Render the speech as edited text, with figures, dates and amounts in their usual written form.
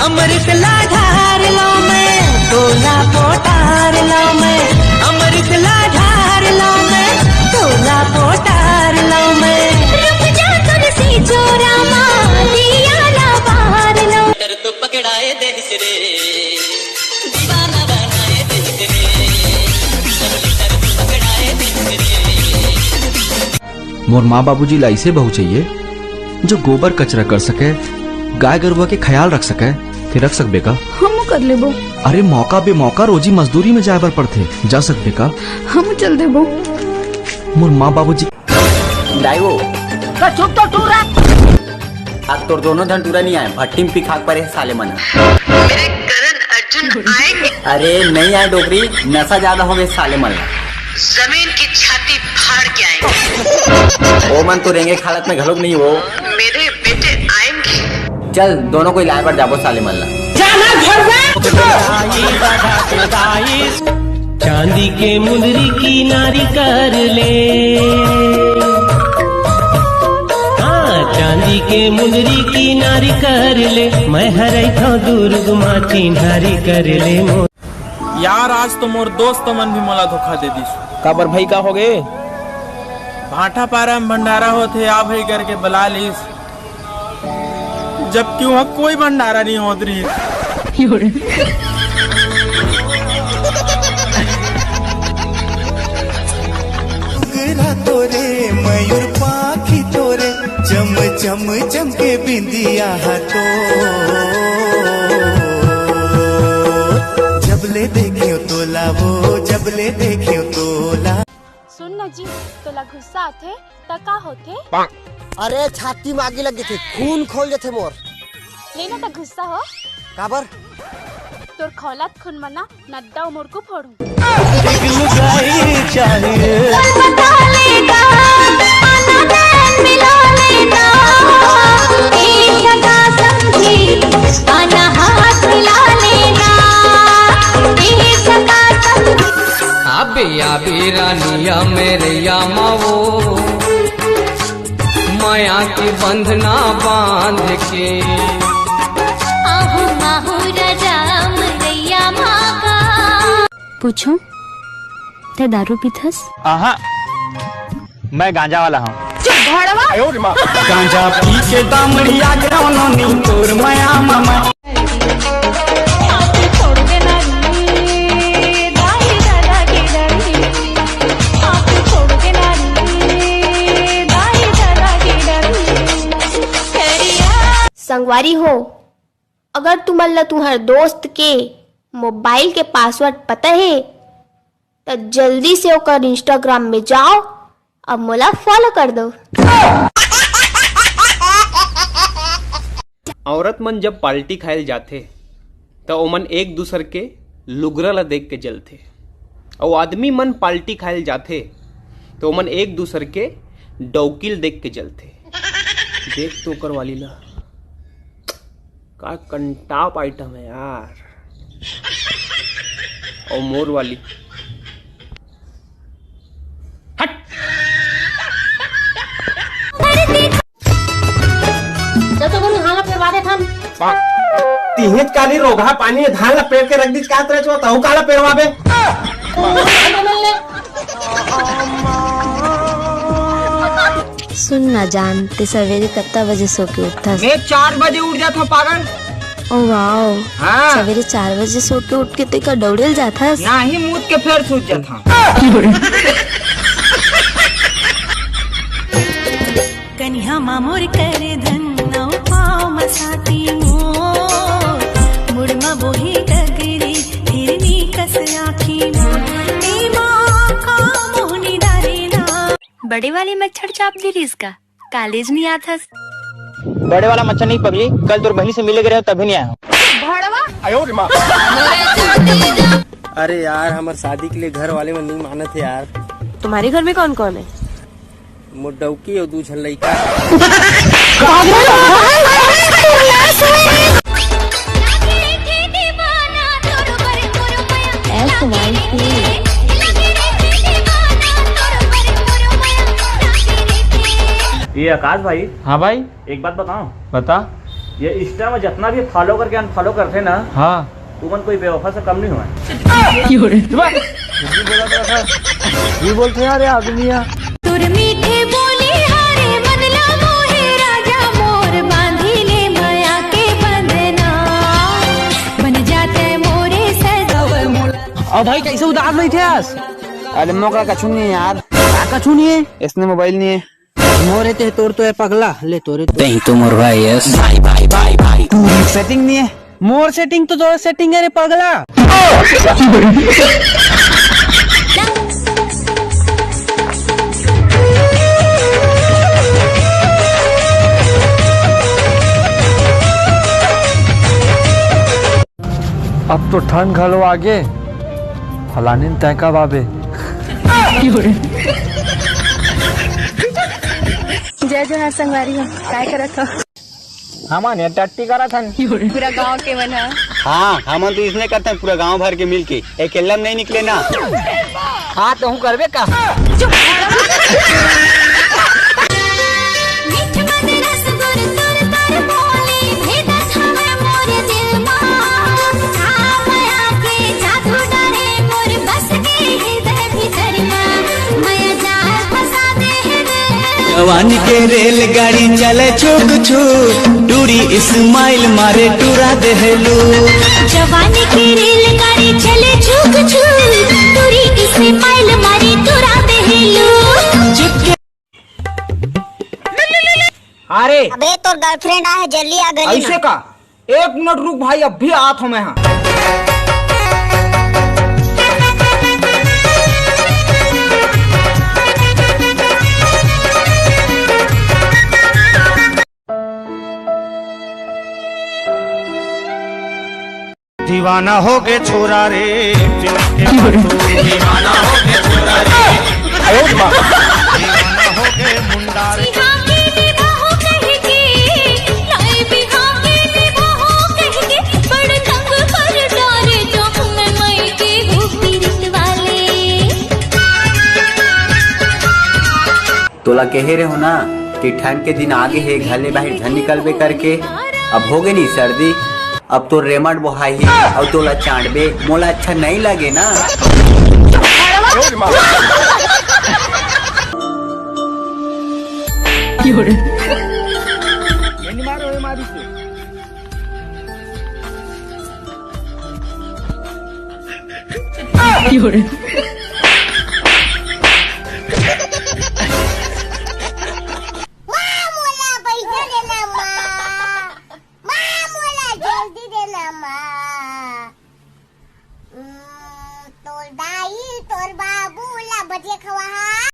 अमृत लाधार लो मैं, तोला पोटार लो मैं, अमृत लाधार लो मैं, तोला पोटार लो मैं। रुक जा तुलसी चोरा दिया ना बाहर लो। तर तो पकड़ाए देश रे, दीवाना बनाए देश रे, तर तो पकड़ाए देश रे। मोर माँ बाबूजी लाई से बहू चाहिए जो गोबर कचरा कर सके, गाय गरुआ के ख्याल रख सके। फिर रख सकबे का? हम कर लेबो। अरे मौका बे मौका रोजी मजदूरी में जाए बर पड़थे, जा सकबे का? हम चल देबो। मोर माँ बाबूजी डाइवो का चुप तो टूरा। आज तोर दोनों धन टूरा नहीं आए, भट्टी में पिखाक परे साले मन। मेरे करण अर्जुन आएंगे। अरे नहीं आए डोगरी, नशा ज्यादा हो गए साले मन। जमीन की छाती फाड़ के आएंगे। ओ मन तो रेंगे हालत में घलोक नहीं हो। मेरे बेटे आएंगे। चल दोनों को इलाज पर जाबो साले मन। चांदी के मुंदरी की नारी कर ले, हाँ चांदी के मुंदरी की नारी कर ले, मैं हरई था दुर्ग माँ चिन्हारी कर ले। यार आज तो मोर दोस्त मन भी मोला धोखा दे दिस। काबर भाई का हो गए? भाटा पारा में भंडारा होते आ भाई करके बुला लीस, जबकि वहाँ कोई भंडारा नहीं होत रही। तोरे मयूर पाखी तोरे चम चम चमके बिंदिया तो जबले देखियो तोला वो जबले देखियो तोला। सुन न जी, तोला गुस्सा आथे त का होथे? अरे छाती में आगे लग जाथे, खून खोल जाथे मोर। लेना त गुस्सा हो काबर? तोर खौलत खून मना नड्डा मोर को फोड़ू। रानिया मेरे यामावो, माया की बंधना बांध के। पूछो ते दारू पीथस? आहा, मैं गांजा वाला हूँ। गांजा पी के दामड़िया ग्रहणों तोर माया मामा। संगवारी हो, अगर तुमल्ला तुम्हारे दोस्त के मोबाइल के पासवर्ड पता है तो जल्दी से ओकर इंस्टाग्राम में जाओ अब मोला फॉलो कर दो। औरत मन जब पार्टी खाए जाथे तो ओमन एक दूसर के लुगरा ला देख के जलथे, और आदमी मन पार्टी खाए जाथे तो ओमन एक दूसर के डौकिल देख के जलथे। देख तो कर वाली ला का कंटाप आइटम है यार। और मोर वाली तिहित काली रोगा पानी धान ला पेड़ के रख दी का तरह चो ताऊ काला पेड़वाबे। सुन ना जानते सवेरे कितना बजे सो के उठता? मैं 4 बजे उठ जाता पागल। ओ वाओ, हाँ। सवेरे 4 बजे सो के उठ के तेका दौड़ेल जाता? ना ही मूत के फिर सूझ जाता। कन्या मामोर करे धन नौ पाव मसाती मोर, मुड़मा बोही गगरी हिरनी कस आखी मोर, ए माँ का मोहनी डारे ना। बड़े वाली मच्छर चाप दी इसका कॉलेज नहीं आता। बड़े वाला मच्छर नहीं पगली, कल तोर बहनी से मिले गए तभी नहीं आया। अरे यार हमारे शादी के लिए घर वाले में नहीं माने थे यार। तुम्हारे घर में कौन कौन है? मोडौकी और 2 झन लइका। ये आकाश भाई। हाँ भाई, एक बात बताओ। बता। ये इंस्टा में जितना भी फॉलो करके अनफॉलो करते ना, हाँ तुमन कोई बेवफा से कम नहीं हुआ। ये बोलते यार आदमी तुर मीठे बोले हारे बदला मोहे राजा मोर बांधी ले माया के बंधना बन जाते मोरे सजावे मोला। और भाई कैसे उदास बैठे आज? अरे मौका कछु नहीं है यार। क्या कछु नहीं है? इसने मोबाइल नहीं है। मोरे ते तोर तो है पगला ले तोरे नहीं तो मोर भाई यस भाई भाई भाई भाई सेटिंग नहीं है। मोर सेटिंग तो जो सेटिंग है रे पगला। अब तो ठंड घलो आगे फलानी तैका बाबे। जय जोहार संगवारी हो काय करत हो? हमारे टट्टी करा था पूरा गांव के मन है। हाँ हम तो इसने करते हैं पूरा गांव भर के मिल के, एक एल्लम नहीं निकले ना। हाँ तो हूँ करबे का। जवान के रेलगाड़ी चले छुक छुक टूरी इस्माइल मारे टूरा देहलू। जवानी की रेलगाड़ी चले छुक छुक टूरी इस्माइल मारे टूरा देहलू। अरे अबे तोर गर्लफ्रेंड आए जल्दी आ गई ऐसे का? 1 मिनट रुक भाई, अब भी आत हूँ मैं। यहाँ दीवाना हो गए छोरा रे, दीवाना हो गए छोरा रे, दीवाना हो गए मुंडा रे। तोला कहे रहे हो ना कि ठंड के दिन आगे है, घर ले बाहर झन निकलबे करके। अब हो गए नहीं सर्दी, अब तो रेमंड बोहाई है और तोला चांदबे मोला अच्छा नहीं लगे ना। तोर बाबू ला बटिया खवा